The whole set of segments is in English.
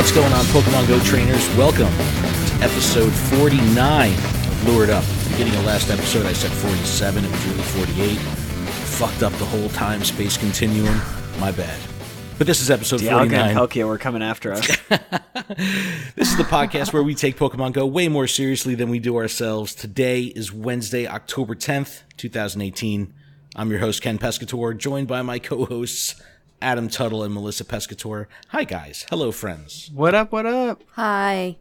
What's going on, Pokemon Go trainers? Welcome to episode 49 of Lured Up. At the beginning of last episode, I said 47. It was really 48. Fucked up the whole time-space continuum. My bad. But this is episode 49. Palkia, we're coming after us. This is the podcast where we take Pokemon Go way more seriously than we do ourselves. Today is Wednesday, October 10th, 2018. I'm your host, Ken Pescator, joined by my co-hosts, Adam Tuttle and Melissa Pescator. Hi, guys. Hello, friends. What up, what up? Hi.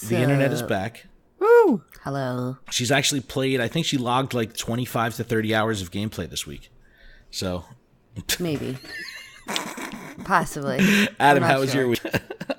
The internet is back. Woo! Hello. She's actually played, I think she logged like 25 to 30 hours of gameplay this week. So. Maybe. Possibly. Adam, how was your week?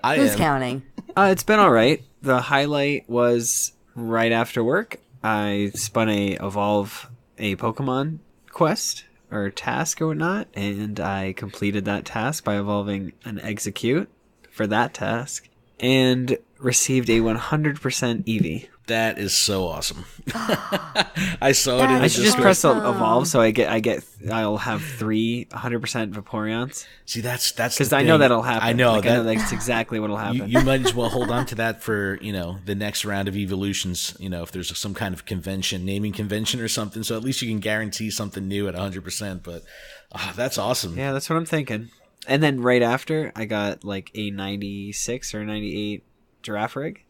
Who's counting? It's been all right. The highlight was right after work. I spun a Evolve a Pokemon quest or task or whatnot, and I completed that task by evolving an Execute for that task and received a 100% Eevee. That is so awesome. I saw it in the I should just Discord. press evolve so I'll have 100% Vaporeons. See, that's because I know that'll happen. I know that's exactly what'll happen. You might as well hold on to that for, the next round of evolutions, if there's some kind of convention, naming convention or something, so at least you can guarantee something new at 100%, but that's awesome. Yeah, that's what I'm thinking. And then right after, I got like a 96 or 98 Giraffe Rig.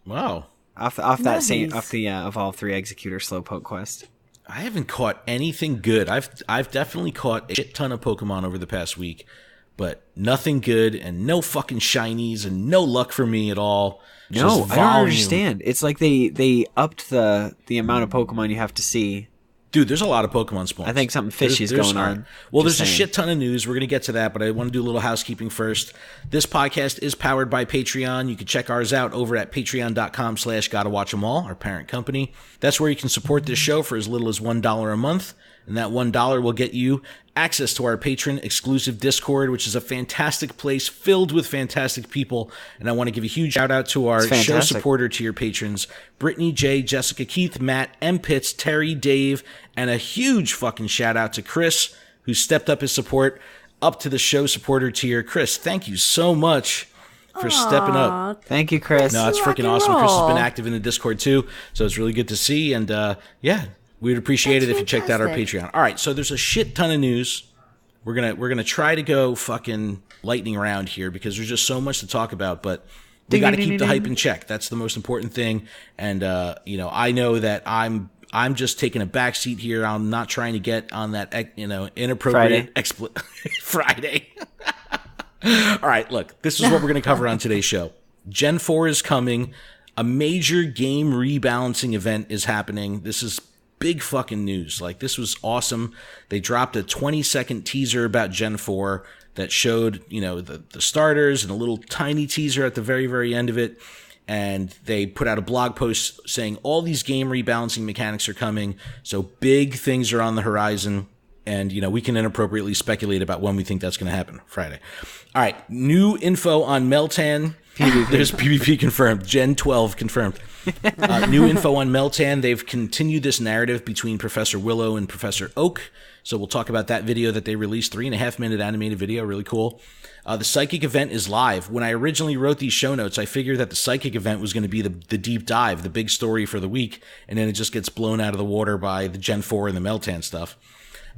Wow. Off the Evolve 3 Executor Slowpoke quest. I haven't caught anything good. I've definitely caught a shit ton of Pokemon over the past week, but nothing good and no fucking shinies and no luck for me at all. No, I don't understand. It's like they upped the amount of Pokemon you have to see. Dude, there's a lot of Pokemon spawns. I think something fishy is going on. Well, there's a shit ton of news. We're going to get to that, but I want to do a little housekeeping first. This podcast is powered by Patreon. You can check ours out over at patreon.com/GottaWatchEmAll, our parent company. That's where you can support this show for as little as $1 a month. And that $1 will get you access to our patron exclusive Discord, which is a fantastic place filled with fantastic people. And I want to give a huge shout out to our show supporter tier patrons, Brittany, Jay, Jessica, Keith, Matt, M. Pitts, Terry, Dave, and a huge fucking shout out to Chris, who stepped up his support up to the show supporter tier. Chris, thank you so much for stepping up. Thank you, Chris. No, it's freaking awesome. Chris has been active in the Discord too, so it's really good to see. And we'd appreciate it if you checked out our Patreon. All right, so there's a shit ton of news. We're gonna try to go fucking lightning round here because there's just so much to talk about. But we got to keep the hype in check. That's the most important thing. And I know that I'm just taking a back seat here. I'm not trying to get on that inappropriate Friday. All right, look, this is what we're gonna cover on today's show. Gen 4 is coming. A major game rebalancing event is happening. This is big fucking news. Like, this was awesome. They dropped a 20-second teaser about Gen 4 that showed, the starters and a little tiny teaser at the very, very end of it. And they put out a blog post saying all these game rebalancing mechanics are coming. So big things are on the horizon. And, we can inappropriately speculate about when we think that's going to happen. Friday. All right. New info on Meltan. There's PvP confirmed. Gen 12 confirmed. New info on Meltan. They've continued this narrative between Professor Willow and Professor Oak. So we'll talk about that video that they released, 3.5-minute animated video. Really cool. The Psychic event is live. When I originally wrote these show notes, I figured that the Psychic event was going to be the deep dive, the big story for the week. And then it just gets blown out of the water by the Gen 4 and the Meltan stuff.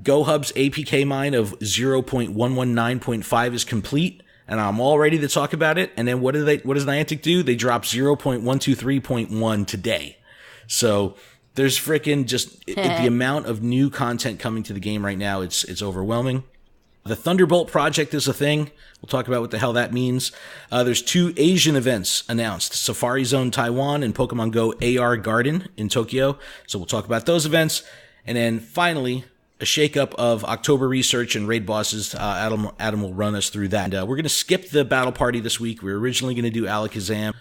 GoHub's APK mine of 0.119.5 is complete. And I'm all ready to talk about it. And then what does Niantic do? They drop 0.123.1 today. So there's freaking just the amount of new content coming to the game right now. It's overwhelming. The Thunderbolt Project is a thing. We'll talk about what the hell that means. There's 2 Asian events announced: Safari Zone Taiwan and Pokemon Go AR Garden in Tokyo. So we'll talk about those events. And then finally, a shakeup of October research and raid bosses. Adam will run us through that. And, we're going to skip the battle party this week. We were originally going to do Alakazam,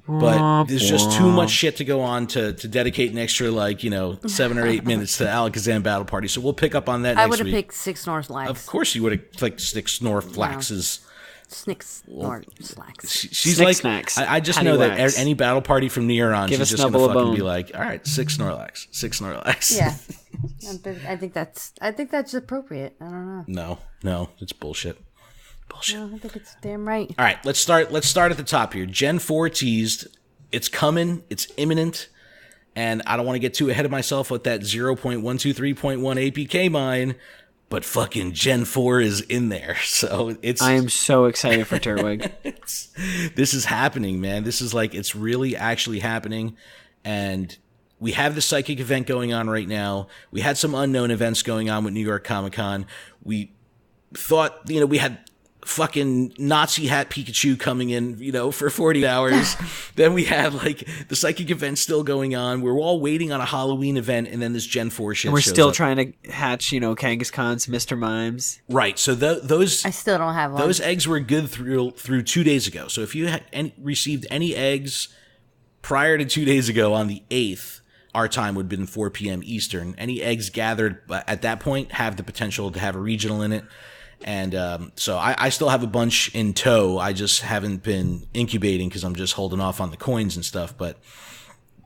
but there's just too much shit to go on to dedicate an extra 7 or 8 minutes to Alakazam battle party. So we'll pick up on that next week. I would have picked 6 Snorlax. Of course you would have picked 6 Snorlaxes. Snorlax. She's Snick like, snacks. I just Patty know wax. that any battle party from near on, Give she's a just going to snubble a fucking bone. be like, all right, 6 Snorlax. Yeah. I think that's appropriate. I don't know. No, it's bullshit. Bullshit. No, I think it's damn right. All right, let's start at the top here. Gen 4 teased. It's coming. It's imminent. And I don't want to get too ahead of myself with that 0.123.1 APK mine, but fucking Gen 4 is in there. So I am so excited for Turtwig. This is happening, man. This is like, it's really actually happening. And we have the psychic event going on right now. We had some unknown events going on with New York Comic Con. We thought, we had fucking Nazi hat Pikachu coming in, for 40 hours. Then we had like the psychic event still going on. We're all waiting on a Halloween event, and then this Gen 4 shit. And we're shows still up. trying to hatch, Kangaskhan's Mr. Mimes. Right. So those I still don't have one. those eggs were good through 2 days ago. So if you had received any eggs prior to 2 days ago on the 8th, our time would have been 4 p.m. Eastern. Any eggs gathered at that point have the potential to have a regional in it. And so I still have a bunch in tow. I just haven't been incubating because I'm just holding off on the coins and stuff. But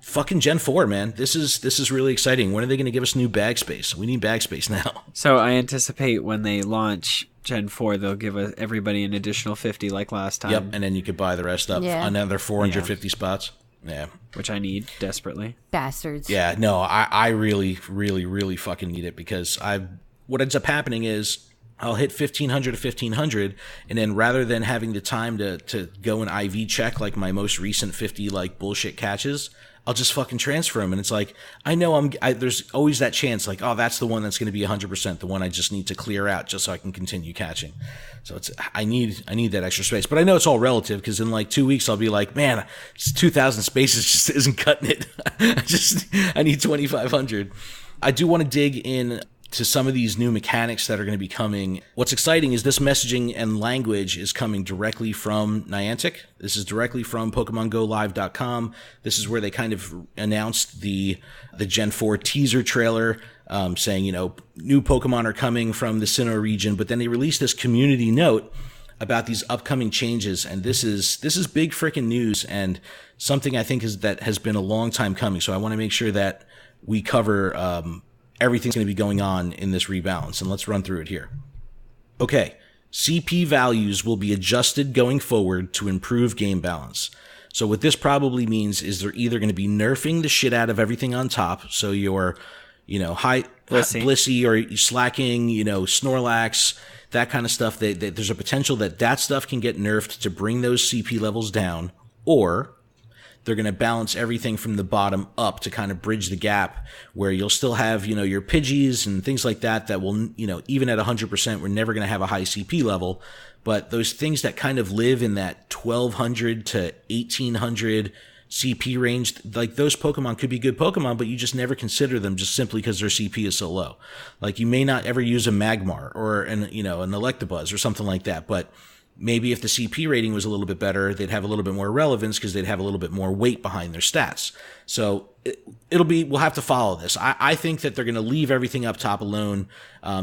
fucking Gen 4, man. This is really exciting. When are they going to give us new bag space? We need bag space now. So I anticipate when they launch Gen 4, they'll give everybody an additional 50 like last time. Yep, and then you could buy the rest up. Yeah. Another 450 spots. Yeah. Which I need desperately. Bastards. Yeah, no, I really, really, really fucking need it because what ends up happening is I'll hit 1,500 to 1,500, and then rather than having the time to go and IV check like my most recent 50 like bullshit catches, I'll just fucking transfer them. And it's like, I know there's always that chance like, oh, that's the one that's going to be 100%, the one I just need to clear out just so I can continue catching. So I need that extra space. But I know it's all relative because in like 2 weeks I'll be like, man, 2,000 spaces just isn't cutting it. I need 2,500. I do want to dig in to some of these new mechanics that are going to be coming. What's exciting is this messaging and language is coming directly from Niantic. This is directly from PokemonGoLive.com. This is where they kind of announced the Gen 4 teaser trailer, saying, new Pokemon are coming from the Sinnoh region, but then they released this community note about these upcoming changes, and this is big freaking news and something I think that has been a long time coming. So I want to make sure that we cover everything's going to be going on in this rebalance, and let's run through it here. Okay, CP values will be adjusted going forward to improve game balance. So what this probably means is they're either going to be nerfing the shit out of everything on top, so your, high Blissey or slacking, Snorlax, that kind of stuff. There's a potential that stuff can get nerfed to bring those CP levels down, or they're going to balance everything from the bottom up to kind of bridge the gap where you'll still have, your Pidgeys and things like that will, even at 100%, we're never going to have a high CP level. But those things that kind of live in that 1,200 to 1,800 CP range, like those Pokemon could be good Pokemon, but you just never consider them just simply because their CP is so low. Like you may not ever use a Magmar or an Electabuzz or something like that, but maybe if the CP rating was a little bit better, they'd have a little bit more relevance because they'd have a little bit more weight behind their stats. So we'll have to follow this. I think that they're going to leave everything up top alone.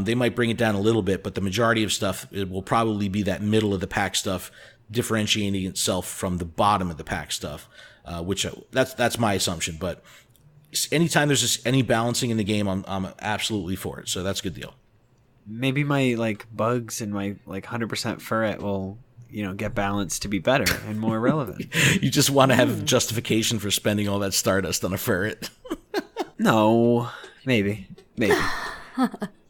They might bring it down a little bit, but the majority of stuff, it will probably be that middle of the pack stuff differentiating itself from the bottom of the pack stuff, which that's my assumption. But anytime there's just any balancing in the game, I'm absolutely for it. So that's a good deal. Maybe my bugs and my 100% Furret will get balanced to be better and more relevant. You just want to have justification for spending all that Stardust on a Furret. No, maybe.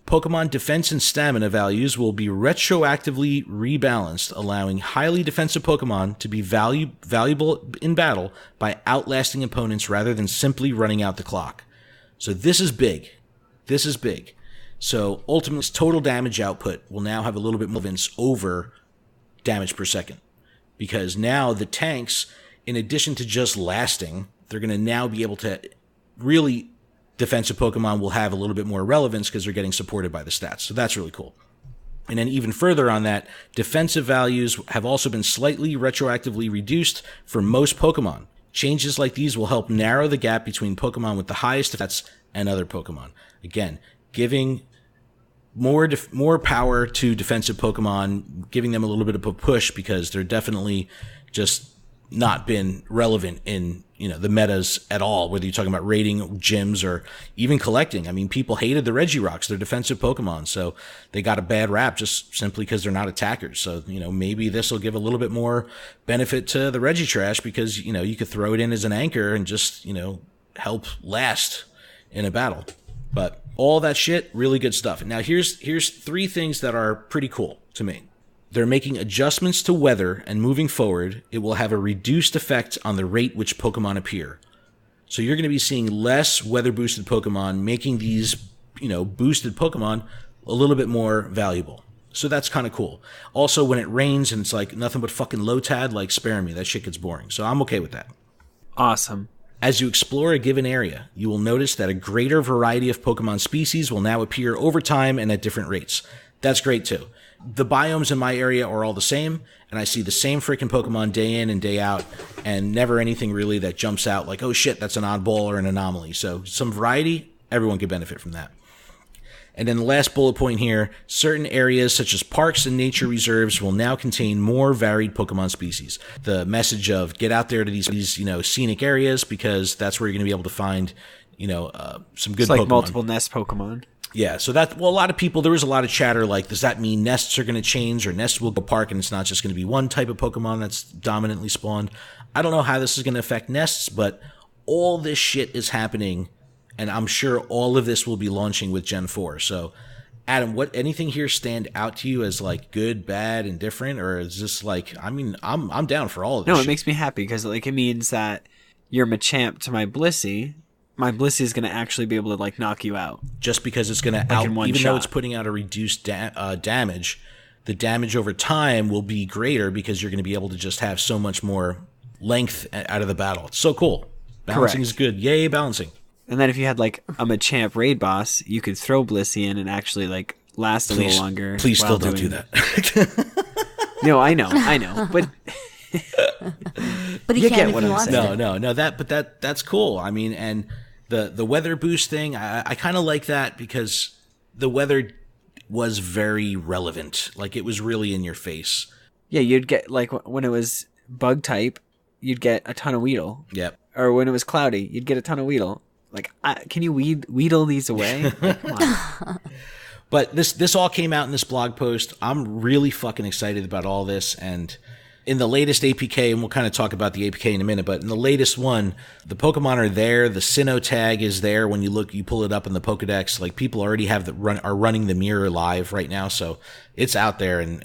Pokemon defense and stamina values will be retroactively rebalanced, allowing highly defensive Pokemon to be valuable in battle by outlasting opponents rather than simply running out the clock. So this is big. So ultimately, total damage output will now have a little bit more relevance over damage per second. Because now the tanks, in addition to just lasting, they're going to now be able to really, defensive Pokemon will have a little bit more relevance because they're getting supported by the stats. So that's really cool. And then even further on that, defensive values have also been slightly retroactively reduced for most Pokemon. Changes like these will help narrow the gap between Pokemon with the highest stats and other Pokemon. Again, giving more power to defensive Pokemon, giving them a little bit of a push because they're definitely just not been relevant in, the metas at all, whether you're talking about raiding gyms or even collecting. I mean, people hated the Regirocks. They're defensive Pokemon, so they got a bad rap just simply because they're not attackers. So, maybe this will give a little bit more benefit to the Regitrash because, you could throw it in as an anchor and just, help last in a battle. But all that shit, really good stuff. Now, here's 3 things that are pretty cool to me. They're making adjustments to weather, and moving forward, it will have a reduced effect on the rate which Pokemon appear. So you're going to be seeing less weather-boosted Pokemon, making these, boosted Pokemon a little bit more valuable. So that's kind of cool. Also, when it rains and it's like nothing but fucking Lotad, like, spare me. That shit gets boring. So I'm okay with that. Awesome. As you explore a given area, you will notice that a greater variety of Pokemon species will now appear over time and at different rates. That's great, too. The biomes in my area are all the same, and I see the same freaking Pokemon day in and day out, and never anything really that jumps out like, oh shit, that's an oddball or an anomaly. So some variety, everyone could benefit from that. And then the last bullet point here, certain areas such as parks and nature reserves will now contain more varied Pokemon species. The message of get out there to these scenic areas because that's where you're going to be able to find, some good it's like Pokemon. Multiple nest Pokemon. Yeah, so a lot of people, there was a lot of chatter like, does that mean nests are going to change or nests will go park and it's not just going to be one type of Pokemon that's dominantly spawned? I don't know how this is going to affect nests, but all this shit is happening, and I'm sure all of this will be launching with Gen 4. So, Adam, anything here stand out to you as like good, bad, and different, or is this like, I mean, I'm down for all of this No, shit. it makes me happy because like it means that you're Machamp to my Blissey. My Blissey is going to actually be able to like knock you out. Just because it's going to even though it's putting out a reduced damage, the damage over time will be greater because you're going to be able to just have so much more length out of the battle. It's so cool. Balancing is good. Yay, balancing. And then if you had like a Machamp raid boss, you could throw Blissey in and actually like last a little longer. Please still don't do that. No, I know, but But he can't if he wants to. No. That's cool. I mean, and the weather boost thing, I kind of like that because the weather was very relevant. Like it was really in your face. Yeah, you'd get like when it was bug type, you'd get a ton of Weedle. Yep. Or when it was cloudy, you'd get a ton of Weedle. Like, can you Weedle these away? Like, come on. But this all came out in this blog post. I'm really fucking excited about all this. And in the latest APK, and we'll kind of talk about the APK in a minute, but in the latest one, the Pokemon are there. The Sinnoh tag is there. When you pull it up in the Pokedex, like people already are running the mirror live right now. So it's out there and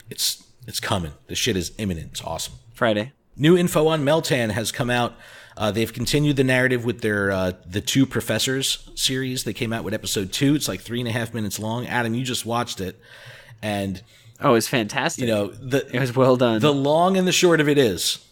it's coming. The shit is imminent. It's awesome. Friday. New info on Meltan has come out. They've continued the narrative with their the Two Professors series. They came out with episode 2. It's like 3.5 minutes long. Adam, you just watched it, and oh, it's fantastic. It was well done. The long and the short of it is,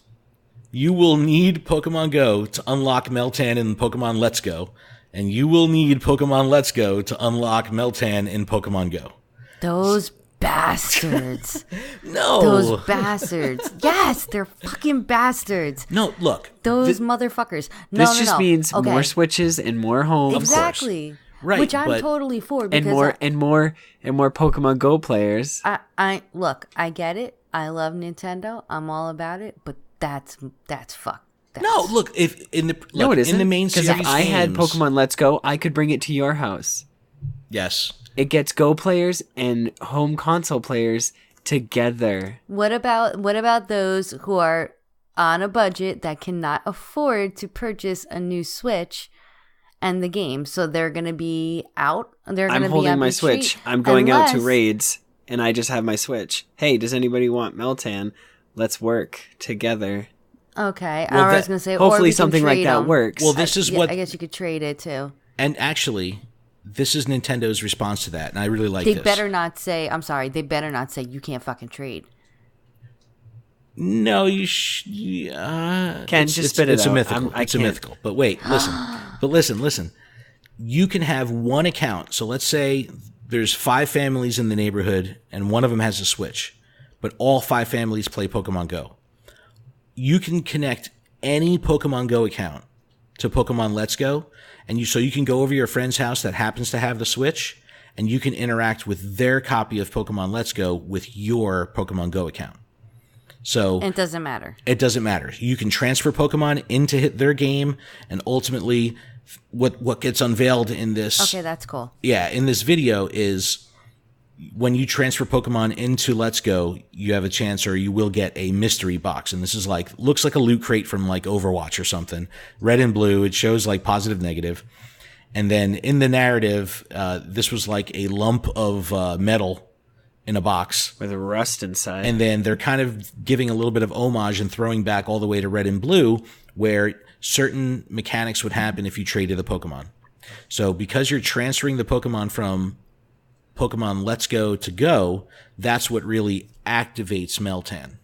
you will need Pokemon Go to unlock Meltan in Pokemon Let's Go, and you will need Pokemon Let's Go to unlock Meltan in Pokemon Go. Those bastards. No. Those bastards. Yes, they're fucking bastards. No, look. Those motherfuckers. No, this just means more switches and more homes. Exactly. Right. Which I'm totally for. Because and more Pokemon Go players. I look, I get it. I love Nintendo. I'm all about it. But that's fuck. No, look. If in the no, it isn't. In the main series, because if I had Pokemon Let's Go, I could bring it to your house. Yes. It gets Go players and home console players together. What about those who are on a budget that cannot afford to purchase a new Switch and the game? So they're going to be out. I'm holding my Switch. I'm going out to raids, and I just have my Switch. Hey, does anybody want Meltan? Let's work together. Okay. Well, I was going to say, hopefully something like that works. Well, this is what I guess you could trade it too. And actually, this is Nintendo's response to that, and I really like this. They better not say, I'm sorry, they better not say you can't fucking trade. No, you Ken, just spit it out. It's a mythical. It's a mythical. But wait, listen. You can have one account. So let's say there's 5 families in the neighborhood, and one of them has a Switch, but all 5 families play Pokemon Go. You can connect any Pokemon Go account to Pokemon Let's Go, and you can go over to your friend's house that happens to have the Switch, and you can interact with their copy of Pokemon Let's Go with your Pokemon Go account. So It doesn't matter. It doesn't matter. You can transfer Pokemon into their game, and ultimately, what gets unveiled in this. Okay, that's cool. Yeah, in this video is when you transfer Pokemon into Let's Go, you have a chance, or you will get a mystery box, and this is like looks like a loot crate from like Overwatch or something. Red and blue. It shows like positive, negative, and then in the narrative, this was like a lump of metal in a box with rust inside. And then they're kind of giving a little bit of homage and throwing back all the way to Red and Blue, where certain mechanics would happen if you traded the Pokemon. So because you're transferring the Pokemon from Pokemon Let's Go to Go, that's what really activates Meltan.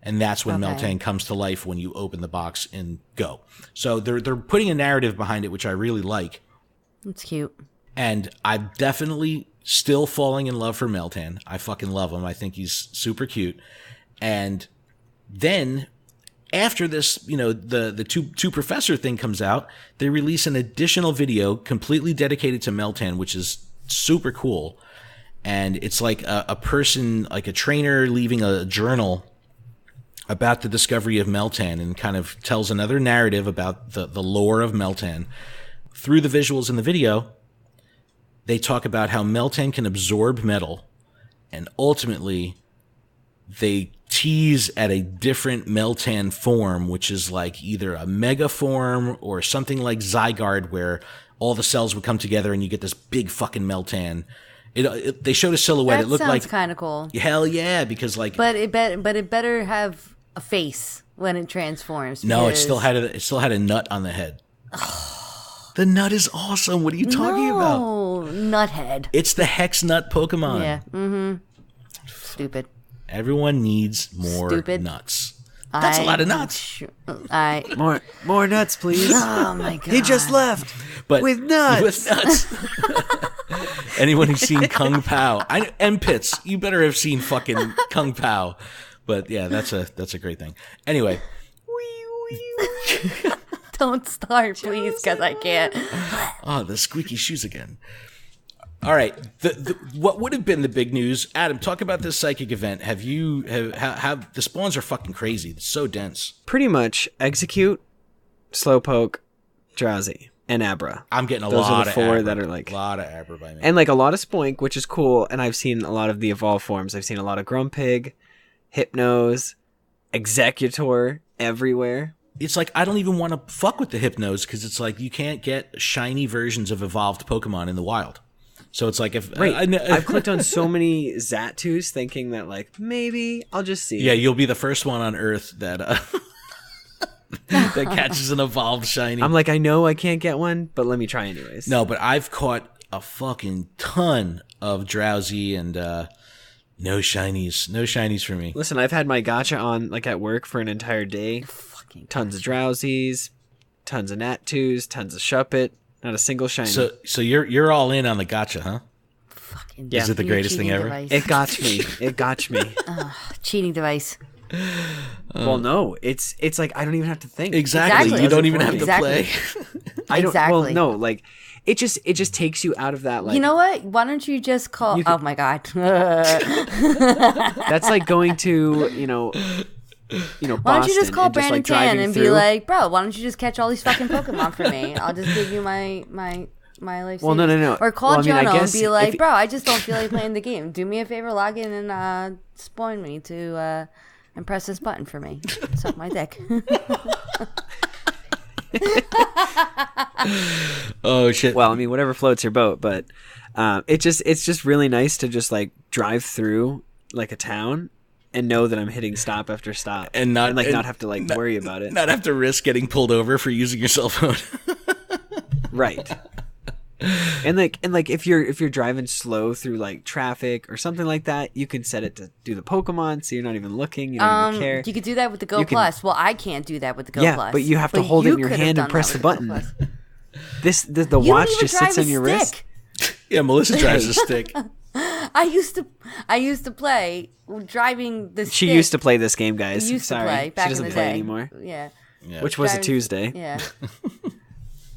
And that's when Meltan comes to life when you open the box in Go. So they're putting a narrative behind it, which I really like. It's cute. And I'm definitely still falling in love for Meltan. I fucking love him. I think he's super cute. And then after this, you know, the two professor thing comes out, they release an additional video completely dedicated to Meltan, which is super cool. And it's like a person, like a trainer leaving a journal about the discovery of Meltan, and kind of tells another narrative about the lore of Meltan. Through the visuals in the video, they talk about how Meltan can absorb metal, and ultimately they tease at a different Meltan form, which is like either a mega form or something like Zygarde, where all the cells would come together and you get this big fucking Meltan. They showed a silhouette. That it looked like kind of cool. Hell yeah, because like, but it better have a face when it transforms. No, it still had a nut on the head. The nut is awesome. What are you talking about? Oh, nuthead. It's the Hex Nut Pokemon. Yeah. Mm-hmm. Stupid. Everyone needs more nuts. That's a lot of nuts. More nuts, please. Oh my god. He just left. But with nuts. With nuts. Anyone who's seen Kung Pao, and Pitts, you better have seen fucking Kung Pao. But yeah, that's a great thing. Anyway. Don't start, please, because I can't. Oh, the squeaky shoes again. All right. What would have been the big news? Adam, talk about this psychic event. Have the spawns are fucking crazy. It's so dense. Pretty much Execute, Slowpoke, Drowsy, and Abra. I'm getting Those lot are the of four Abra. that are like a lot of Abra by me. And like a lot of Spoink, which is cool. And I've seen a lot of the evolved forms. I've seen a lot of Grumpig, Hypnose, Executor everywhere. It's like, I don't even want to fuck with the Hypnose, because it's like you can't get shiny versions of evolved Pokemon in the wild. So it's like, if I've clicked on so many Zatus thinking that like maybe I'll just see. Yeah, you'll be the first one on Earth that that catches an evolved shiny. I'm like, I know I can't get one, but let me try anyways. No, but I've caught a fucking ton of Drowsy, and no shinies for me. Listen, I've had my gacha on like at work for an entire day. Tons of Drowsies, tons of Natus, tons of Shuppet, not a single shiny. So you're all in on the gacha, huh? Fucking Is it the greatest thing ever? Device. It got me. It got me. Cheating device. Well, no, it's like I don't even have to think. Exactly. You don't even have to play. I don't. Exactly. Well, no, like it just takes you out of that. Like, you know what? Why don't you just call? Oh my god. That's like going to why don't you just call Brandon like Tan and through. be like, bro, why don't you just catch all these fucking Pokemon for me? I'll just give you my life. Well, no. Or call Jono and be like, if, bro, I just don't feel like playing the game. Do me a favor, log in and spawn me to and press this button for me. Suck my dick. Oh shit. Well, I mean, whatever floats your boat, but it's just really nice to just like drive through like a town and know that I'm hitting stop after stop, and not have to like worry about it, not have to risk getting pulled over for using your cell phone. Right. And like if you're driving slow through like traffic or something like that, you can set it to do the Pokemon, so you're not even looking. You don't even care. You could do that with the Go Plus. Well, I can't do that with the Go yeah, Plus. but you have to hold it in your hand and press the button. The watch just sits on your wrist. Yeah, Melissa drives a stick. I used to play driving the stick. She used to play this game, guys. Used Sorry, to play back she doesn't in the play day. anymore. Yeah. Which was a Tuesday. Yeah.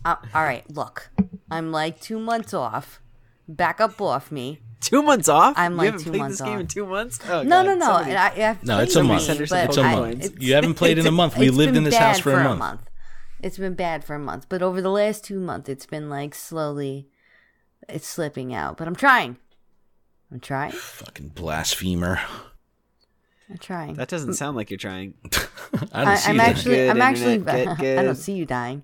All right, look. I'm like 2 months off. back up off me. 2 months off? I'm like you haven't 2 played months this game off. in 2 months? Oh, No. God. No, it's a month. It's a month. You haven't played in a month. We lived in this house for a month. It's been bad for a month, but over the last 2 months, it's been like slowly, it's slipping out. But I'm trying. Fucking blasphemer. I'm trying. That doesn't sound like you're trying. I don't see I'm that. actually. Good. I don't see you dying.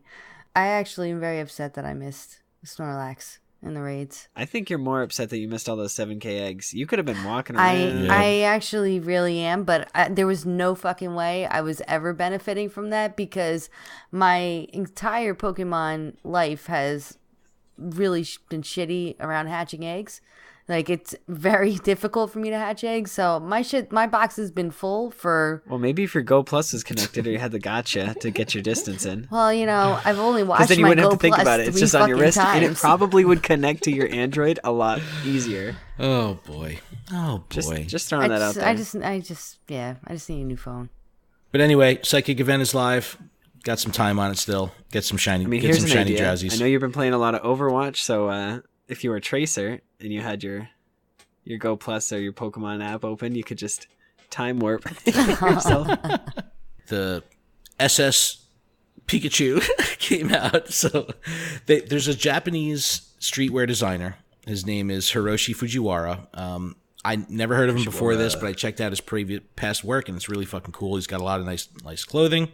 I actually am very upset that I missed Snorlax in the raids. I think you're more upset that you missed all those 7K eggs. You could have been walking around. I actually really am, but there was no fucking way I was ever benefiting from that because my entire Pokemon life has really been shitty around hatching eggs. Like, it's very difficult for me to hatch eggs, so my box has been full for... Well, maybe if your Go Plus is connected or you had the gotcha to get your distance in. Well, you know, I've only watched then you my wouldn't Go have to think Plus about it. It's 3 just on your wrist, fucking and it times. probably would connect to your Android a lot easier. Oh, boy. Just throwing that out there. I just need a new phone. But anyway, Psychic Event is live. Got some time on it still. Get some shiny, here's some an shiny idea. drowsies. I know you've been playing a lot of Overwatch, so if you were a Tracer and you had your Go Plus or your Pokemon app open, you could just time warp yourself. The SS Pikachu came out. So there's a Japanese streetwear designer. His name is Hiroshi Fujiwara. I never heard of him before this, but I checked out his past work, and it's really fucking cool. He's got a lot of nice clothing.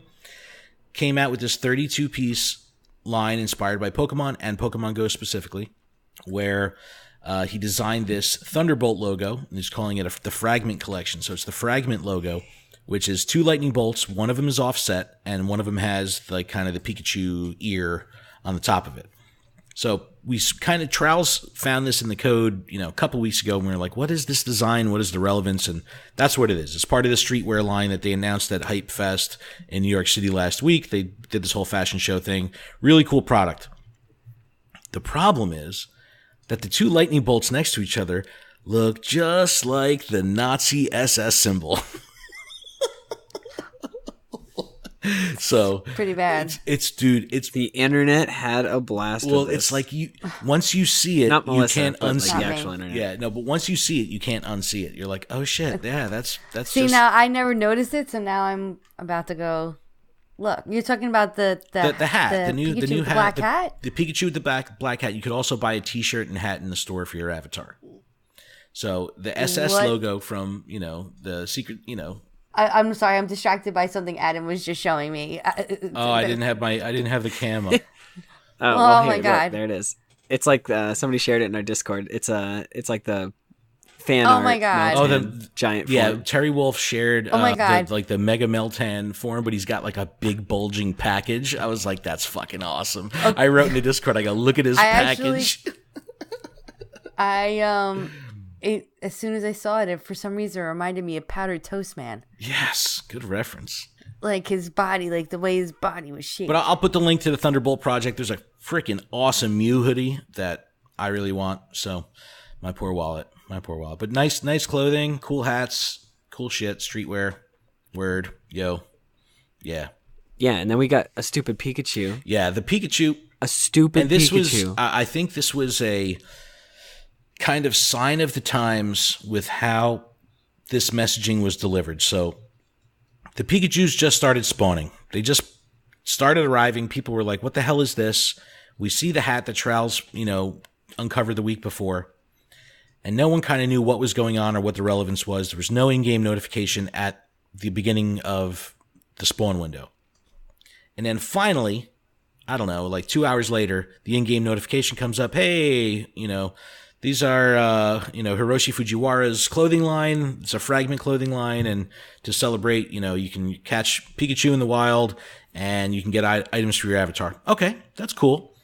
Came out with this 32-piece line inspired by Pokemon and Pokemon Go specifically, where he designed this Thunderbolt logo, and he's calling it the Fragment Collection. So it's the Fragment logo, which is 2 lightning bolts. One of them is offset, and one of them has like kind of the Pikachu ear on the top of it. So we kind of, Trowels found this in the code, a couple weeks ago, and we were like, what is this design? What is the relevance? And that's what it is. It's part of the streetwear line that they announced at Hype Fest in New York City last week. They did this whole fashion show thing. Really cool product. The problem is that the 2 lightning bolts next to each other look just like the Nazi SS symbol. So pretty bad. It's the internet had a blast. Well, with this. it's like once you see it, Not Melissa, you can't unsee like it. the actual internet. Yeah, no, but once you see it, you can't unsee it. You're like, oh shit, yeah, that's. See, just... now I never noticed it, so now I'm about to go look. You're talking about the hat, the new hat, black hat, the Pikachu with the black hat. You could also buy a T-shirt and hat in the store for your avatar. So the SS logo from the secret, I'm sorry, I'm distracted by something Adam was just showing me. I didn't have the cam up. My God. Look, there it is. It's like somebody shared it in our Discord. It's like the fan Oh art. my God. Meltan the giant form. Yeah, Terry Wolf shared Oh my God. the Mega Meltan form, but he's got like a big bulging package. I was like, that's fucking awesome. Okay. I wrote in the Discord, I go, look at his package. As soon as I saw it, for some reason, it reminded me of Powdered Toast Man. Yes, good reference. Like his body, like the way his body was shaped. But I'll put the link to the Thunderbolt Project. There's a freaking awesome Mew hoodie that I really want. So my poor wallet. But nice clothing, cool hats, cool shit, streetwear. Word, yo, yeah. Yeah, and then we got a stupid Pikachu. Yeah, the Pikachu. A stupid and this Pikachu. I think this was a kind of sign of the times with how this messaging was delivered. So the Pikachus just started spawning. They just started arriving. People were like, what the hell is this? We see the hat that Trowels, uncovered the week before. And no one kind of knew what was going on or what the relevance was. There was no in-game notification at the beginning of the spawn window. And then finally, I don't know, like 2 hours later, the in-game notification comes up. Hey, these are, Hiroshi Fujiwara's clothing line. It's a Fragment clothing line. And to celebrate, you can catch Pikachu in the wild and you can get items for your avatar. Okay, that's cool.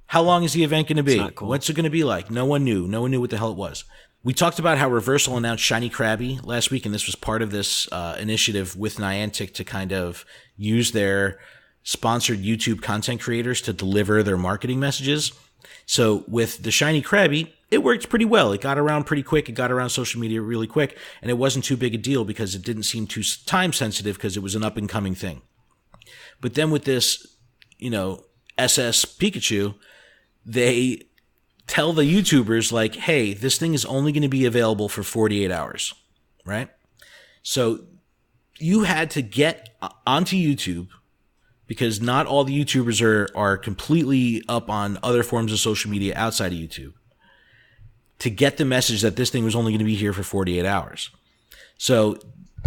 How long is the event going to be? It's not cool. What's it going to be like? No one knew. No one knew what the hell it was. We talked about how Reversal announced Shiny Krabby last week, and this was part of this initiative with Niantic to kind of use their sponsored YouTube content creators to deliver their marketing messages. So with the Shiny Krabby, it worked pretty well. It got around pretty quick. It got around social media really quick, and it wasn't too big a deal because it didn't seem too time sensitive because it was an up and coming thing. But then with this, SS Pikachu, they tell the YouTubers like, hey, this thing is only going to be available for 48 hours, right? So you had to get onto YouTube, because not all the YouTubers are completely up on other forms of social media outside of YouTube, to get the message that this thing was only going to be here for 48 hours. So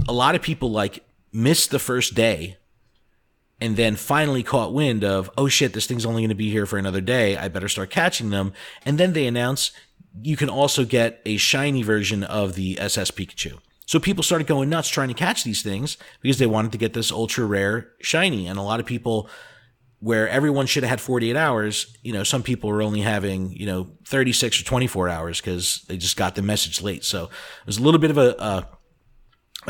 a lot of people like missed the first day and then finally caught wind of, oh shit, this thing's only going to be here for another day. I better start catching them. And then they announce you can also get a shiny version of the SS Pikachu. So people started going nuts trying to catch these things because they wanted to get this ultra rare shiny. And a lot of people, where everyone should have had 48 hours, some people were only having, 36 or 24 hours because they just got the message late. So it was a little bit of a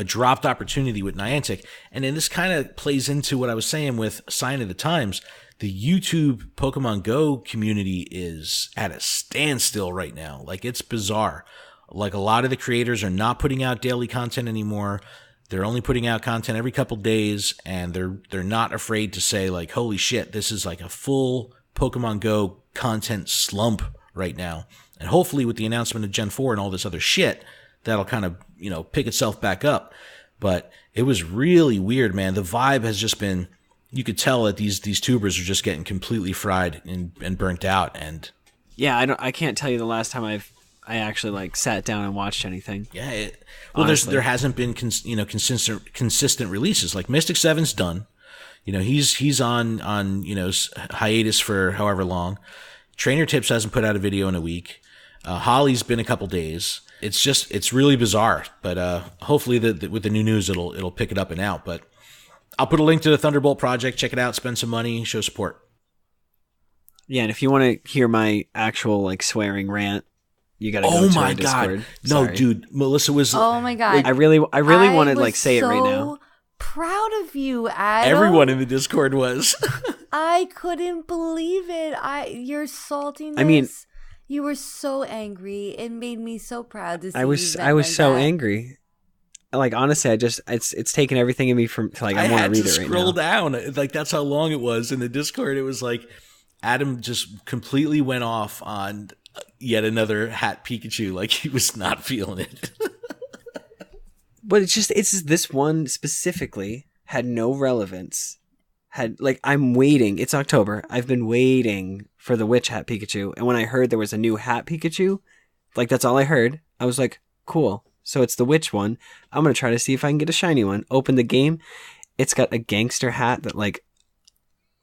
dropped opportunity with Niantic. And then this kind of plays into what I was saying with Sign of the Times. The YouTube Pokemon Go community is at a standstill right now. Like, it's bizarre. Like, a lot of the creators are not putting out daily content anymore. They're only putting out content every couple days, and they're not afraid to say, like, holy shit, this is like a full Pokemon Go content slump right now. And hopefully with the announcement of Gen 4 and all this other shit, that'll kind of, pick itself back up. But it was really weird, man. The vibe has just been, you could tell that these tubers are just getting completely fried and burnt out. And yeah, I can't tell you the last time I actually like sat down and watched anything. Yeah. There hasn't been consistent releases. Like Mystic 7's done. He's on hiatus for however long. Trainer Tips hasn't put out a video in a week. Holly's been a couple days. It's really bizarre. But hopefully with the new news it'll pick it up and out. But I'll put a link to the Thunderbolt Project. Check it out. Spend some money. Show support. Yeah, and if you want to hear my actual like swearing rant, you gotta go to our Discord. No, dude, Melissa was. Oh my god! I really want to like say it right now. Proud of you, Adam. Everyone in the Discord was. I couldn't believe it. Your saltiness. I mean, you were so angry. It made me so proud to see. I was so angry. Like, honestly, it's taken everything in me from like I want to read it right now. Scroll down, like that's how long it was in the Discord. It was like Adam just completely went off on yet another hat Pikachu, like he was not feeling it. But it's just this one specifically had no relevance. I'm waiting. It's October. I've been waiting for the witch hat Pikachu. And when I heard there was a new hat Pikachu, like that's all I heard. I was like, cool. So it's the witch one. I'm going to try to see if I can get a shiny one. Open the game. It's got a gangster hat that like,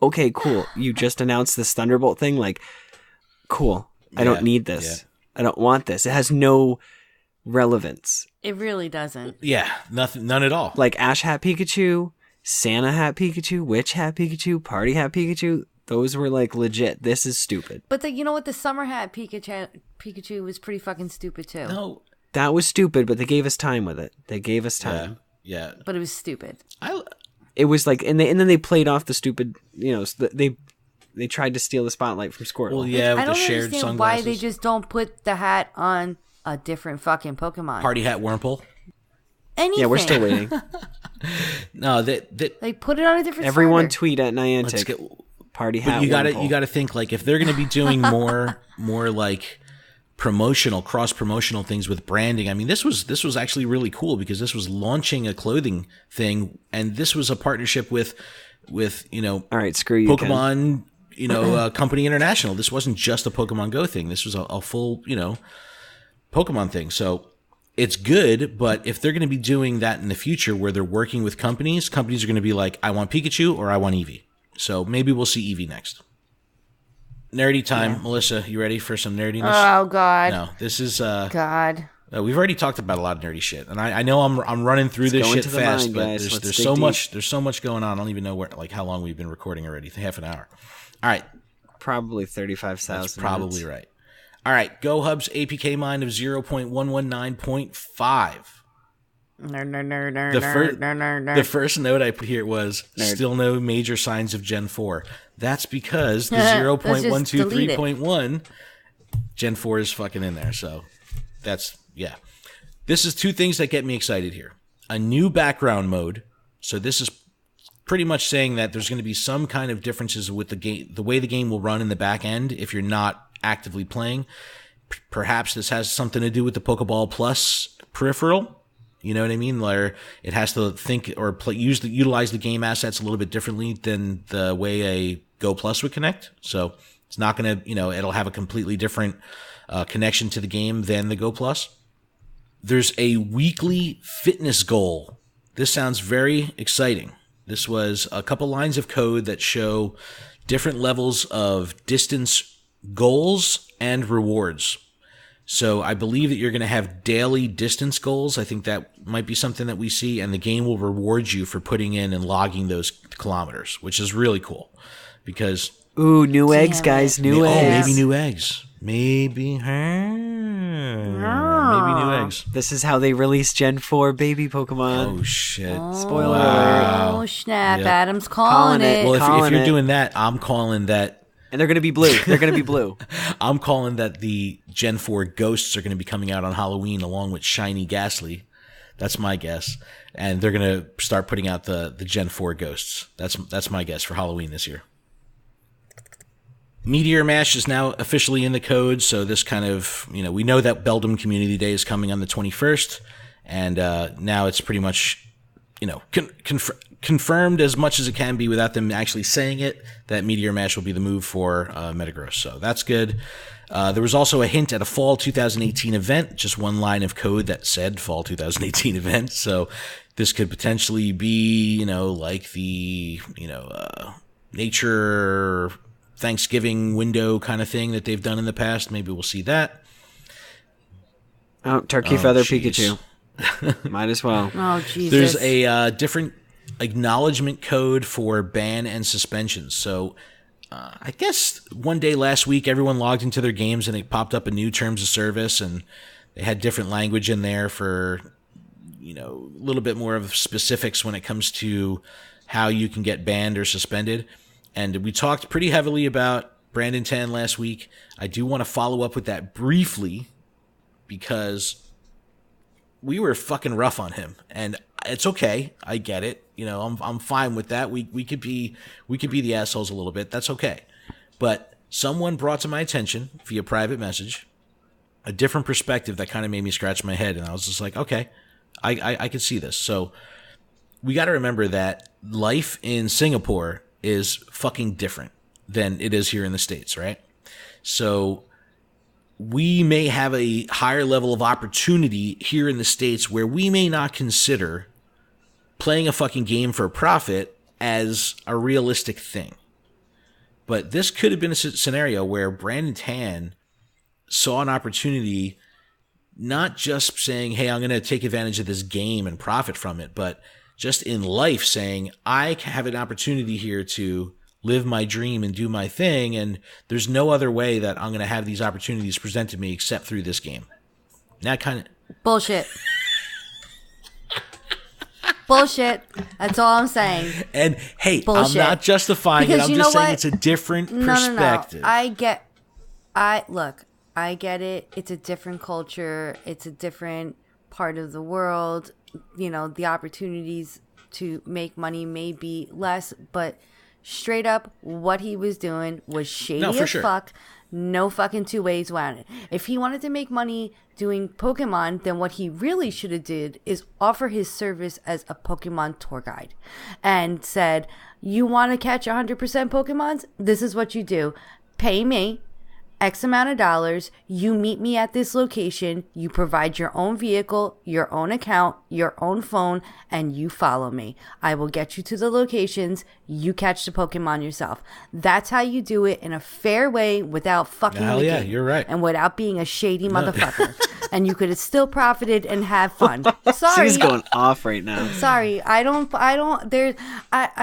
okay, cool. You just announced this Thunderbolt thing. Like, cool. I don't need this. Yeah. I don't want this. It has no relevance. It really doesn't. Yeah, none at all. Like Ash hat Pikachu, Santa hat Pikachu, Witch hat Pikachu, Party hat Pikachu. Those were like legit. This is stupid. But you know what? The summer hat Pikachu was pretty fucking stupid too. No, that was stupid. But they gave us time with it. They gave us time. Yeah. But it was stupid. It was like, and then they played off the stupid. They tried to steal the spotlight from Squirtle. Well, yeah, with I don't the shared understand sunglasses. why they just don't put the hat on a different fucking Pokemon. Party hat Wurmple. Anything. Yeah, we're still waiting. No, they put it on a different. Everyone starter. tweet at Niantic. Party hat. But you got to think like if they're going to be doing more like cross promotional things with branding. I mean, this was actually really cool because this was launching a clothing thing, and this was a partnership with all right, screw you, Pokemon. Company International. This wasn't just a Pokemon Go thing. This was a full, Pokemon thing. So it's good, but if they're going to be doing that in the future where they're working with companies are going to be like, I want Pikachu or I want Eevee. So maybe we'll see Eevee next. Nerdy time. Yeah. Melissa, you ready for some nerdiness? Oh, God. No, this is... God. We've already talked about a lot of nerdy shit, and I know I'm running through this shit fast, but there's so much going on. I don't even know how long we've been recording already. Half an hour. All right. Probably 35,000. That's probably right. All right. Go Hub's APK mine of 0.119.5. The first note I put here was still no major signs of Gen 4. That's because the 0.123.1 Gen 4 is fucking in there. So that's, yeah. This is two things that get me excited here. A new background mode. So this is pretty much saying that there's going to be some kind of differences with the game, the way the game will run in the back end if you're not actively playing. Perhaps this has something to do with the Pokeball Plus peripheral. You know what I mean? Where it has to think or utilize the game assets a little bit differently than the way a Go Plus would connect. So it's not going to, it'll have a completely different connection to the game than the Go Plus. There's a weekly fitness goal. This sounds very exciting. This was a couple lines of code that show different levels of distance goals and rewards. So I believe that you're going to have daily distance goals. I think that might be something that we see, and the game will reward you for putting in and logging those kilometers, which is really cool because... Ooh, new eggs, guys, new eggs. Oh, maybe new eggs. Maybe new eggs. This is how they release Gen 4 baby Pokemon. Oh, shit. Spoiler alert. Oh, snap. Yep. Adam's calling it. Well, if you're doing that, I'm calling that... And they're going to be blue. They're going to be blue. I'm calling that the Gen 4 ghosts are going to be coming out on Halloween along with Shiny Ghastly. That's my guess. And they're going to start putting out the Gen 4 ghosts. That's my guess for Halloween this year. Meteor Mash is now officially in the code, so this kind of, we know that Beldum Community Day is coming on the 21st, and now it's pretty much, confirmed as much as it can be without them actually saying it, that Meteor Mash will be the move for Metagross, so that's good. There was also a hint at a Fall 2018 event, just one line of code that said Fall 2018 event, so this could potentially be, like the, nature... Thanksgiving window kind of thing that they've done in the past. Maybe we'll see that. Oh, turkey feather Pikachu. Might as well. Oh, Jesus. There's a different acknowledgement code for ban and suspensions. So I guess one day last week, everyone logged into their games and it popped up a new terms of service, and they had different language in there for, a little bit more of specifics when it comes to how you can get banned or suspended. And we talked pretty heavily about Brandon Tan last week. I do want to follow up with that briefly because we were fucking rough on him, and it's okay. I get it. I'm fine with that. We could be the assholes a little bit. That's okay. But someone brought to my attention via private message a different perspective that kind of made me scratch my head, and I was just like, okay, I could see this. So we got to remember that life in Singapore is fucking different than it is here in the States, right? So we may have a higher level of opportunity here in the States where we may not consider playing a fucking game for a profit as a realistic thing. But this could have been a scenario where Brandon Tan saw an opportunity, not just saying, hey, I'm going to take advantage of this game and profit from it, but just in life saying, I have an opportunity here to live my dream and do my thing, and there's no other way that I'm going to have these opportunities presented to me except through this game. That kind of... Bullshit. Bullshit. That's all I'm saying. And, hey, Bullshit. I'm not justifying it. I'm just saying it's a different perspective. No. I get it. It's a different culture. It's a different part of the world. The opportunities to make money may be less, but straight up, what he was doing was shady as fuck. No fucking two ways around it. If he wanted to make money doing Pokemon, then what he really should have did is offer his service as a Pokemon tour guide and said, you want to catch 100% Pokemons? This is what you do. Pay me X amount of dollars, you meet me at this location, you provide your own vehicle, your own account, your own phone, and you follow me. I will get you to the locations, you catch the Pokemon yourself. That's how you do it in a fair way without fucking Hell yeah, you're right. And without being a shady motherfucker. And you could have still profited and have fun. Sorry. She's going off right now. Sorry, I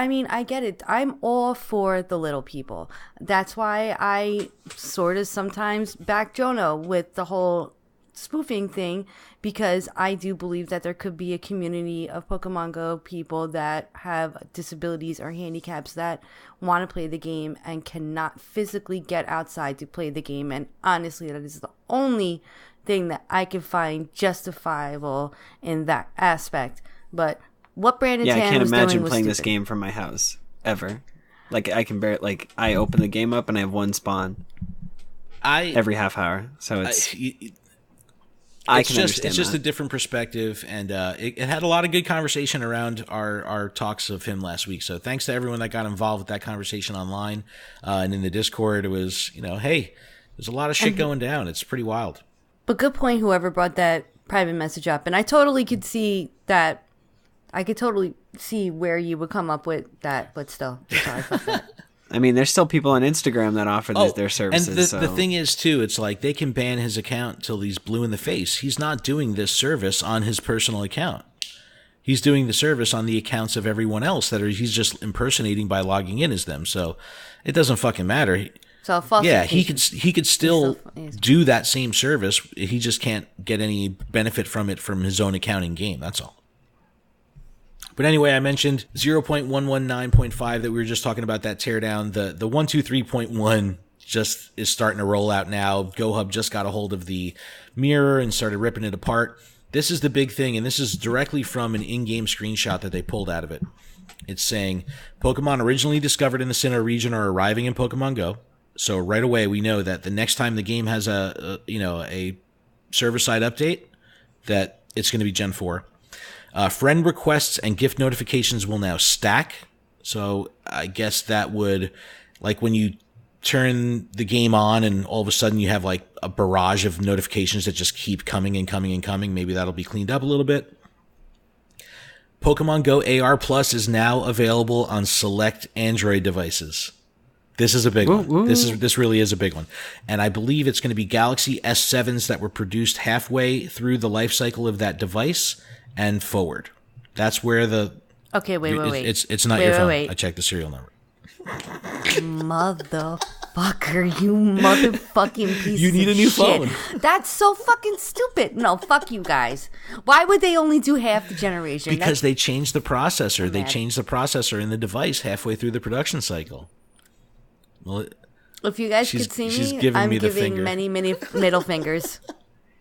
mean, I get it. I'm all for the little people. That's why I sort of sometimes back Jono with the whole spoofing thing, because I do believe that there could be a community of Pokemon Go people that have disabilities or handicaps that want to play the game and cannot physically get outside to play the game. And honestly, that is the only thing that I can find justifiable in that aspect. But what Brandon Tan was doing was I can't imagine playing stupid. this game from my house ever. Like I can bear it. Like I open the game up and I have one spawn. every half hour. So it's it's just a different perspective, and it had a lot of good conversation around our talks of him last week. So thanks to everyone that got involved with that conversation online and in the Discord. It was, hey, there's a lot of shit going down. It's pretty wild. But good point, whoever brought that private message up, and I totally could see that. I could totally see where you would come up with that, but still, sorry about that. I mean, there's still people on Instagram that offer their services. And the thing is, too, it's like they can ban his account till he's blue in the face. He's not doing this service on his personal account. He's doing the service on the accounts of everyone else he's just impersonating by logging in as them. So it doesn't fucking matter. So he could still do that same service. He just can't get any benefit from it from his own account in game. That's all. But anyway, I mentioned 0.119.5 that we were just talking about, that teardown. The 123.1 just is starting to roll out now. GoHub just got a hold of the mirror and started ripping it apart. This is the big thing, and this is directly from an in-game screenshot that they pulled out of it. It's saying, Pokemon originally discovered in the Sinnoh region are arriving in Pokemon Go. So right away, we know that the next time the game has a server-side update, that it's going to be Gen 4. Friend requests and gift notifications will now stack. So I guess that would, like when you turn the game on and all of a sudden you have like a barrage of notifications that just keep coming and coming and coming. Maybe that'll be cleaned up a little bit. Pokemon Go AR Plus is now available on select Android devices. This is a big one. This really is a big one. And I believe it's going to be Galaxy S7s that were produced halfway through the life cycle of that device and forward. That's where the... Okay, wait. It's not your phone. I checked the serial number. Motherfucker, you motherfucking piece of shit. You need a new phone. That's so fucking stupid. No, fuck you guys. Why would they only do half the generation? Because they changed the processor. They changed the processor in the device halfway through the production cycle. Well, if you guys could see me, I'm giving many middle fingers.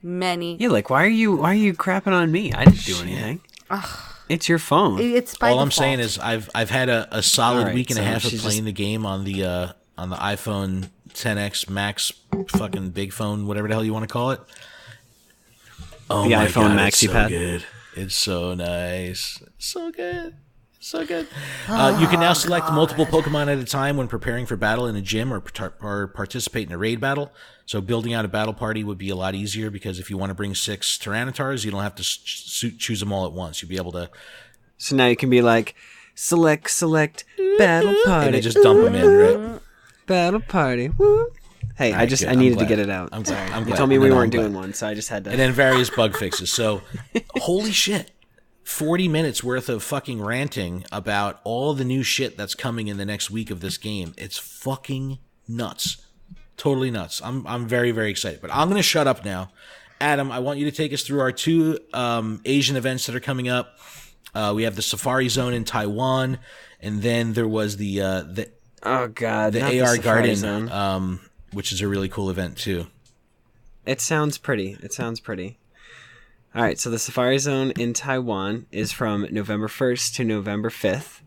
Many. Yeah, like why are you crapping on me? I didn't do anything. It's your phone. It's by all default. I'm saying is I've had a solid week and a half of playing the game on the iPhone 10X Max, fucking big phone, whatever the hell you want to call it. Oh, the my iPhone God, Maxi it's so Pad. good. It's so nice. It's so good. So good. You can now select multiple Pokemon at a time when preparing for battle in a gym or participate in a raid battle. So building out a battle party would be a lot easier because if you want to bring 6 Tyrannitars, you don't have to choose them all at once. You'll be able to... So now you can be like, select, battle party. And they just dump them in, right? Battle party. Woo. Hey, I needed to get it out. I'm glad. You told me we weren't doing one, so I just had to... And then various bug fixes. So, holy shit. 40 minutes worth of fucking ranting about all the new shit that's coming in the next week of this game. It's fucking nuts. Totally nuts. I'm very, very excited. But I'm going to shut up now. Adam, I want you to take us through our 2 Asian events that are coming up. We have the Safari Zone in Taiwan, and then there was the oh god, the AR Garden, which is a really cool event too. It sounds pretty. All right, so the Safari Zone in Taiwan is from November 1st to November 5th,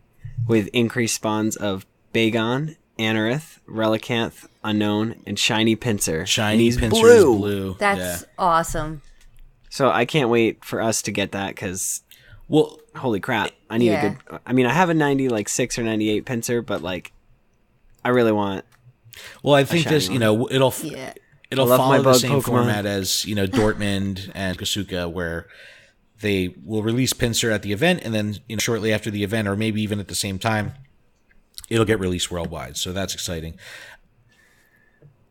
with increased spawns of Bagon, Anorith, Relicanth, Unknown, and Shiny Pinsir. Shiny Pinsir is blue. That's awesome. So I can't wait for us to get that because, well, holy crap, I need a good... I mean, I have a 96 or 98 Pinsir, but like, I really want... Well, I think this, it'll follow the same format as, Dortmund and Kasuga, where they will release Pinsir at the event, and then shortly after the event, or maybe even at the same time, it'll get released worldwide. So that's exciting.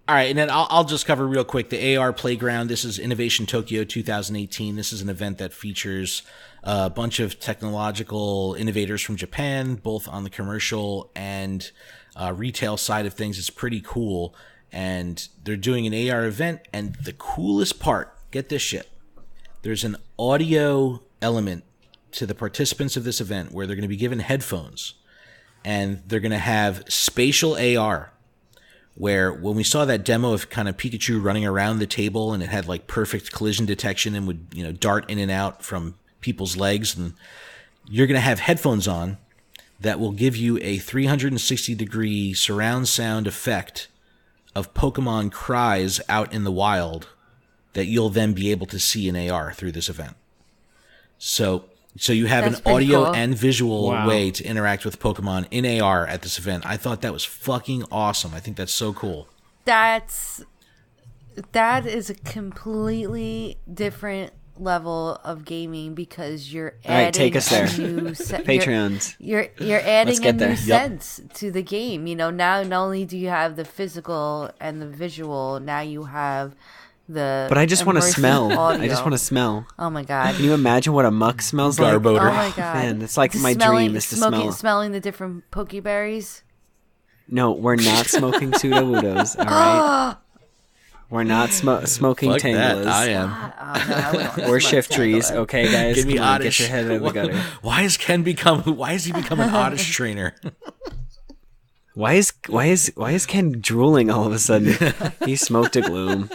All right, and then I'll just cover real quick the AR Playground. This is Innovation Tokyo 2018. This is an event that features a bunch of technological innovators from Japan, both on the commercial and retail side of things. It's pretty cool. And they're doing an AR event, and the coolest part, get this shit, there's an audio element to the participants of this event where they're going to be given headphones, and they're going to have spatial AR, where when we saw that demo of kind of Pikachu running around the table, and it had like perfect collision detection and would dart in and out from people's legs, and you're going to have headphones on that will give you a 360-degree surround sound effect of Pokemon cries out in the wild that you'll then be able to see in AR through this event. So you have That's an pretty audio cool. and visual Wow. way to interact with Pokemon in AR at this event. I thought that was fucking awesome. I think that's so cool. That is a completely different level of gaming because you're All right, adding take us there. a new Patreons. You're Let's adding a get new there. sense to the game. You know, now not only do you have the physical and the visual, now you have the. But I just want to immersive smell. I audio. just want to smell. Oh my god. Can you imagine what a muck smells like? Garb odor. Oh my god. Man, it's like Just my dream is to smell. smelling the different Pokeberries. No, we're not smoking pseudo-woodos, all right? We're not smoking Fuck that. Tanglas. I am. Oh, no, I wouldn't wanna Or smoke shift trees, Tangela. okay, guys? Give me Come on, Oddish. get your head out of the gutter. Why has he become an Oddish trainer? Why is Ken drooling all of a sudden? He smoked a gloom.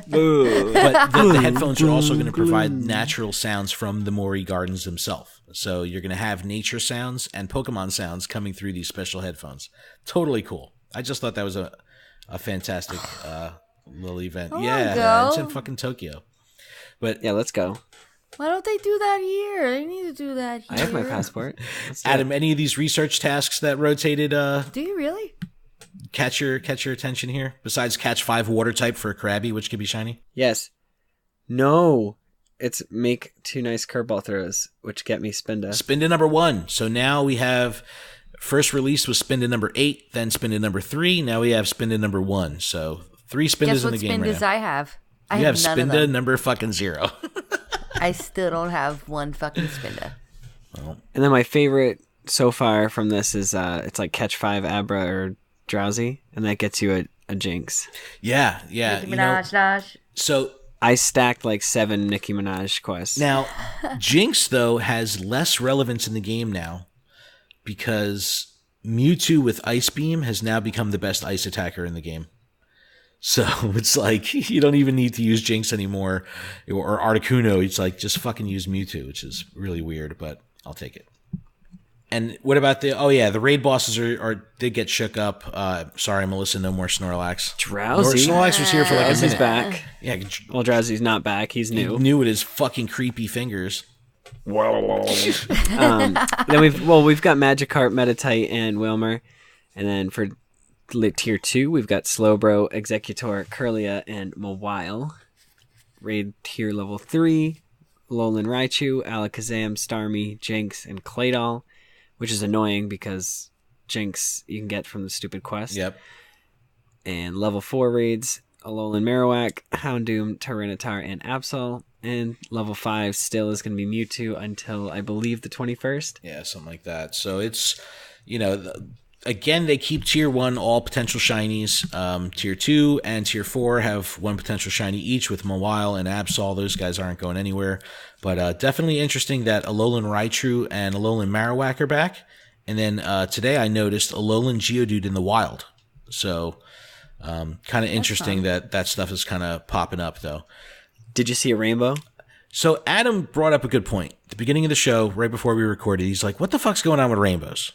Boo. But the headphones are also going to provide natural sounds from the Mori Gardens themselves. So you're going to have nature sounds and Pokemon sounds coming through these special headphones. Totally cool. I just thought that was a fantastic little event. Yeah, go. it's in fucking Tokyo. But Yeah, let's go. Why don't they do that here? They need to do that here. I have my passport. Let's do it. Adam, any of these research tasks that rotated Do you really? catch your attention here? Besides catch 5 water type for a Krabby, which could be shiny. Yes. No. It's make 2 nice curveball throws, which get me Spinda. Spin to number 1. So now we have first release was spin to number 8, then spin to number 3. Now we have spin to number 1. So 3 spindas Guess in what the game spin right now. I have? I You have have none of spinda them. number fucking 0. I still don't have one fucking spinda. And then my favorite so far from this is it's like catch 5 Abra or Drowsy, and that gets you a Jinx. Yeah. Nicki You know, Minaj. so I stacked like 7 Nicki Minaj quests. now Jinx though has less relevance in the game now because Mewtwo with Ice Beam has now become the best ice attacker in the game. So it's like you don't even need to use Jinx anymore or Articuno. It's like just fucking use Mewtwo, which is really weird, but I'll take it. And what about the raid bosses are they get shook up. Sorry, Melissa, no more Snorlax. Drowsy? Snorlax was here for like a Drowsy's minute. back. Yeah, Well, Drowsy's not back. He's he new. knew with his fucking creepy fingers. Then we've got Magikarp, Meditite, and Wilmer. And then for tier 2, we've got Slowbro, Executor, Curlia, and Mawile. Raid tier level 3, Alolan Raichu, Alakazam, Starmie, Jinx, and Claydol, which is annoying because Jinx you can get from the stupid quest. Yep. And level 4 raids, Alolan Marowak, Houndoom, Tyranitar, and Absol. And level 5 still is going to be Mewtwo until, I believe, the 21st. Yeah, something like that. So it's, again, they keep tier 1 all potential shinies. Tier 2 and tier 4 have 1 potential shiny each with Mawile and Absol. Those guys aren't going anywhere. But definitely interesting that Alolan Raichu and Alolan Marowak are back. And then today I noticed Alolan Geodude in the wild. So kind of interesting that stuff is kind of popping up, though. Did you see a rainbow? So Adam brought up a good point. At the beginning of the show, right before we recorded, he's like, what the fuck's going on with rainbows?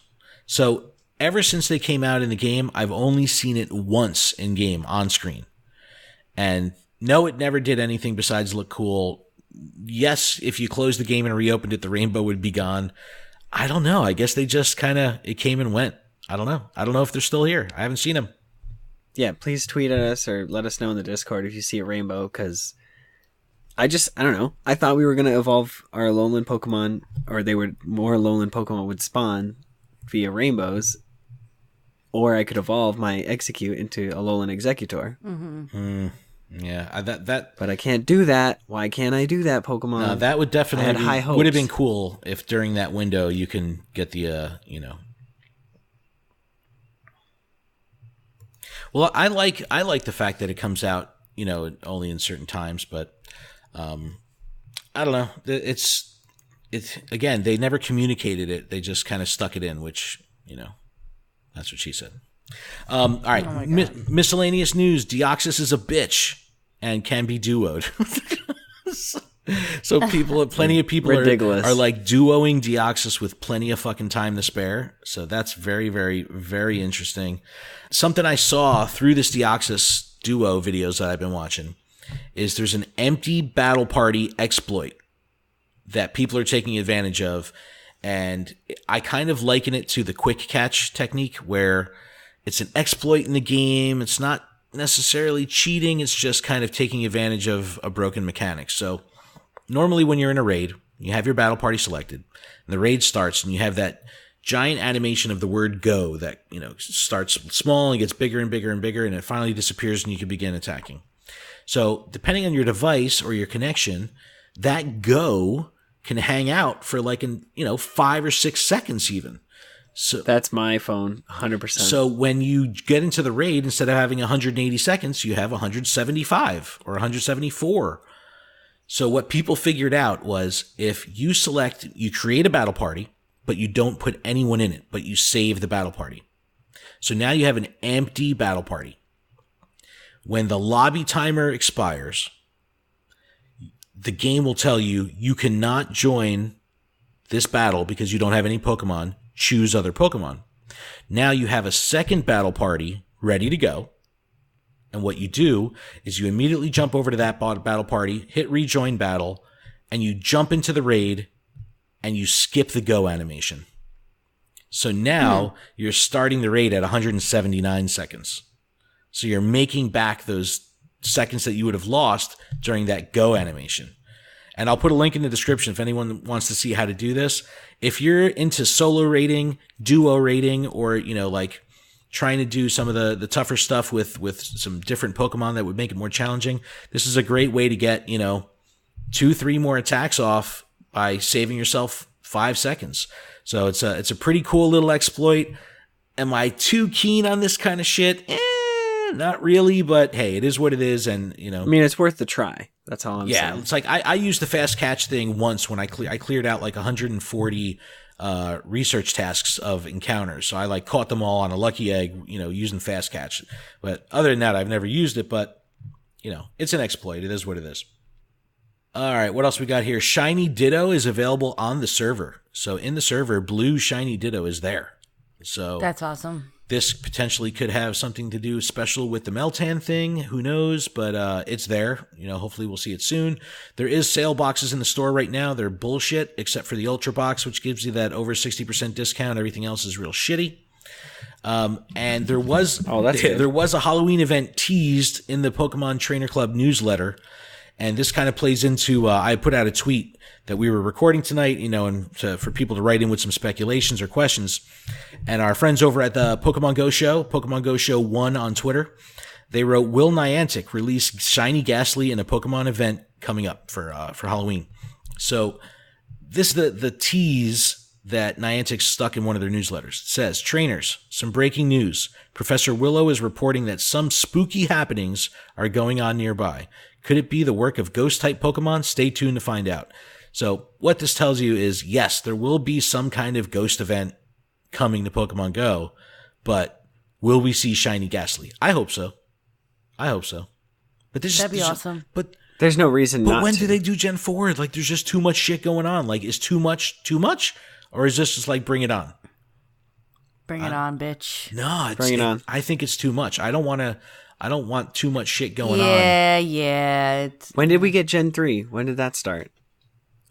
So ever since they came out in the game, I've only seen it once in game on screen. And no, it never did anything besides look cool. Yes, if you closed the game and reopened it, the rainbow would be gone. I don't know. I guess they just it came and went. I don't know. I don't know if they're still here. I haven't seen them. Yeah, please tweet at us or let us know in the Discord if you see a rainbow, because I don't know. I thought we were going to evolve our Alolan Pokemon, or more Alolan Pokemon would spawn via rainbows, or I could evolve my Execute into Alolan Executor. Yeah, But I can't do that. Why can't I do that, Pokemon? that would I had definitely high hopes. would have been cool if during that window you can get the Well, I like the fact that it comes out only in certain times, but I don't know. It's again, they never communicated it. They just kind of stuck it in, which that's what she said. All right, miscellaneous news. Deoxys is a bitch and can be duoed. So plenty of people Ridiculous. are like duoing Deoxys with plenty of fucking time to spare. So that's very, very, very interesting. Something I saw through this Deoxys duo videos that I've been watching is there's an empty battle party exploit that people are taking advantage of. And I kind of liken it to the quick catch technique, where it's an exploit in the game. It's not necessarily cheating. It's just kind of taking advantage of a broken mechanic. So normally when you're in a raid, you have your battle party selected, and the raid starts, and you have that giant animation of the word go that, starts small and gets bigger and bigger and bigger, and it finally disappears and you can begin attacking. So depending on your device or your connection, that go can hang out for 5 or 6 seconds even. So that's my phone, 100%. So when you get into the raid, instead of having 180 seconds, you have 175 or 174. So what people figured out was, if you create a battle party, but you don't put anyone in it, but you save the battle party. So now you have an empty battle party. When the lobby timer expires, the game will tell you, you cannot join this battle because you don't have any Pokemon. Choose other Pokemon. Now you have a second battle party ready to go. And what you do is you immediately jump over to that battle party, hit rejoin battle, and you jump into the raid and you skip the go animation. So now you're starting the raid at 179 seconds. So you're making back those seconds that you would have lost during that go animation. And I'll put a link in the description if anyone wants to see how to do this. If you're into solo raiding, duo raiding, or, trying to do some of the tougher stuff with some different Pokemon that would make it more challenging, this is a great way to get, 2-3 more attacks off by saving yourself 5 seconds. So it's a pretty cool little exploit. Am I too keen on this kind of shit? Not really, but hey, it is what it is. And, it's worth the try. That's all I'm saying. Yeah, it's like I used the fast catch thing once when I cleared out 140 research tasks of encounters. So I caught them all on a lucky egg, using fast catch. But other than that, I've never used it. But it's an exploit. It is what it is. All right, what else we got here? Shiny Ditto is available on the server. So in the server, blue Shiny Ditto is there. So that's awesome. This potentially could have something to do special with the Meltan thing. Who knows? But it's there. Hopefully we'll see it soon. There is sale boxes in the store right now. They're bullshit, except for the Ultra Box, which gives you that over 60% discount. Everything else is real shitty. And there was there was a Halloween event teased in the Pokemon Trainer Club newsletter. And this kind of plays into, I put out a tweet that we were recording tonight, and for people to write in with some speculations or questions. And our friends over at the Pokemon Go Show 1 on Twitter, they wrote, will Niantic release Shiny Ghastly in a Pokemon event coming up for Halloween? So this is the tease that Niantic stuck in one of their newsletters. It says, trainers, some breaking news. Professor Willow is reporting that some spooky happenings are going on nearby. Could it be the work of ghost-type Pokemon? Stay tuned to find out. So what this tells you is, yes, there will be some kind of ghost event coming to Pokemon Go, but will we see Shiny Ghastly? I hope so. But that'd be awesome. But there's no reason not to. But when do they do Gen 4? There's just too much shit going on. Is too much? Or is this just bring it on? Bring it on, bitch. No, bring it on. I think it's too much. I don't want too much shit going on. Yeah. When did we get Gen 3? When did that start?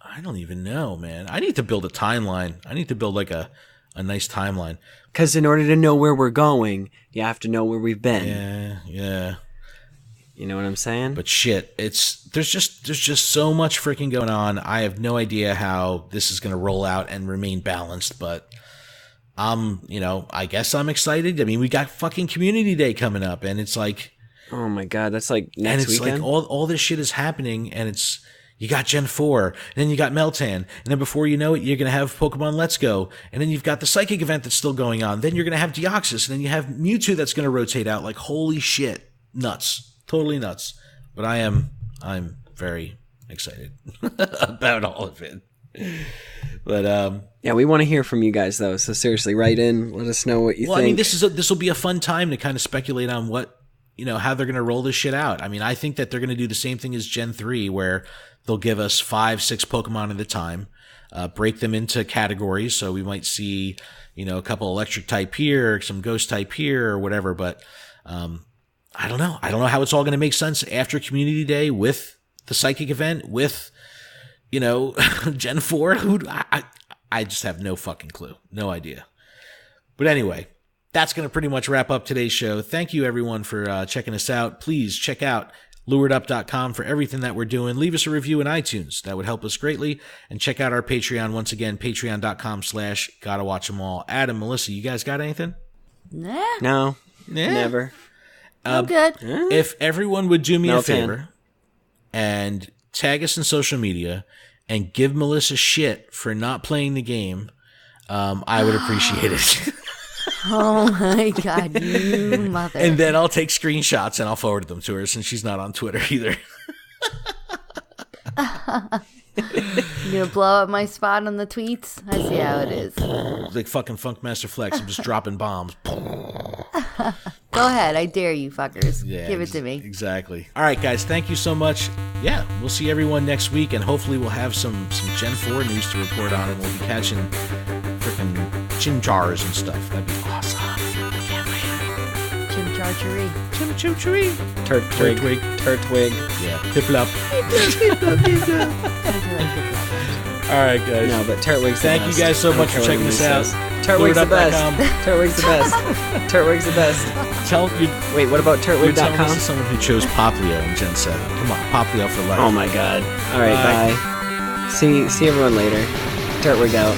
I don't even know, man. I need to build a timeline. I need to build a nice timeline. Because in order to know where we're going, you have to know where we've been. Yeah. You know what I'm saying? But shit, there's just so much freaking going on. I have no idea how this is going to roll out and remain balanced, but I guess I'm excited. I mean, we got fucking Community Day coming up, and it's oh my god, that's next weekend. And it's all this shit is happening, and you got Gen 4, and then you got Meltan, and then before you know it, you're going to have Pokemon Let's Go, and then you've got the Psychic event that's still going on, then you're going to have Deoxys, and then you have Mewtwo that's going to rotate out. Holy shit. Nuts. Totally nuts. But I'm very excited about all of it. But yeah, we want to hear from you guys though. So seriously, write in, let us know what you think. I mean, this will be a fun time to kind of speculate on what, how they're going to roll this shit out. I mean, I think that they're going to do the same thing as Gen 3, where they'll give us 5-6 Pokemon at a time, break them into categories. So we might see, a couple electric type here, some ghost type here, or whatever. But I don't know. I don't know how it's all going to make sense after Community Day with the Psychic event, with, Gen 4. I just have no fucking clue. No idea. But anyway, that's going to pretty much wrap up today's show. Thank you, everyone, for checking us out. Please check out luredup.com for everything that we're doing. Leave us a review in iTunes. That would help us greatly. And check out our Patreon once again, patreon.com/gottawatchemall. Adam, Melissa, you guys got anything? Nah. No, never. I'm good. If everyone would do me a favor and tag us in social media and give Melissa shit for not playing the game, I would appreciate it. Oh my God, you mother. And then I'll take screenshots and I'll forward them to her since she's not on Twitter either. You gonna blow up my spot on the tweets? I see how it is. Like fucking Funkmaster Flex. I'm just dropping bombs. Go ahead. I dare you fuckers. Yeah, Give it to me. Exactly. All right, guys. Thank you so much. Yeah, we'll see everyone next week, and hopefully we'll have some Gen 4 news to report on, and we'll be catching freaking Chimchars and stuff. That'd be awesome. Can't wait. Chimcharchery. Chimchoochery. Turtwig. Turtwig. Yeah. Piplup. All right, guys. No, but Turtwig's the best. Thank you guys so much for checking us out. Turtwig's the best. Turtwig's the best. Turtwig's the best. Wait, what about Turtwig.com? This is someone who chose Poplio in Gen 7. Come on, Poplio for life. Oh my God. All right, bye. See everyone later. Turtwig out.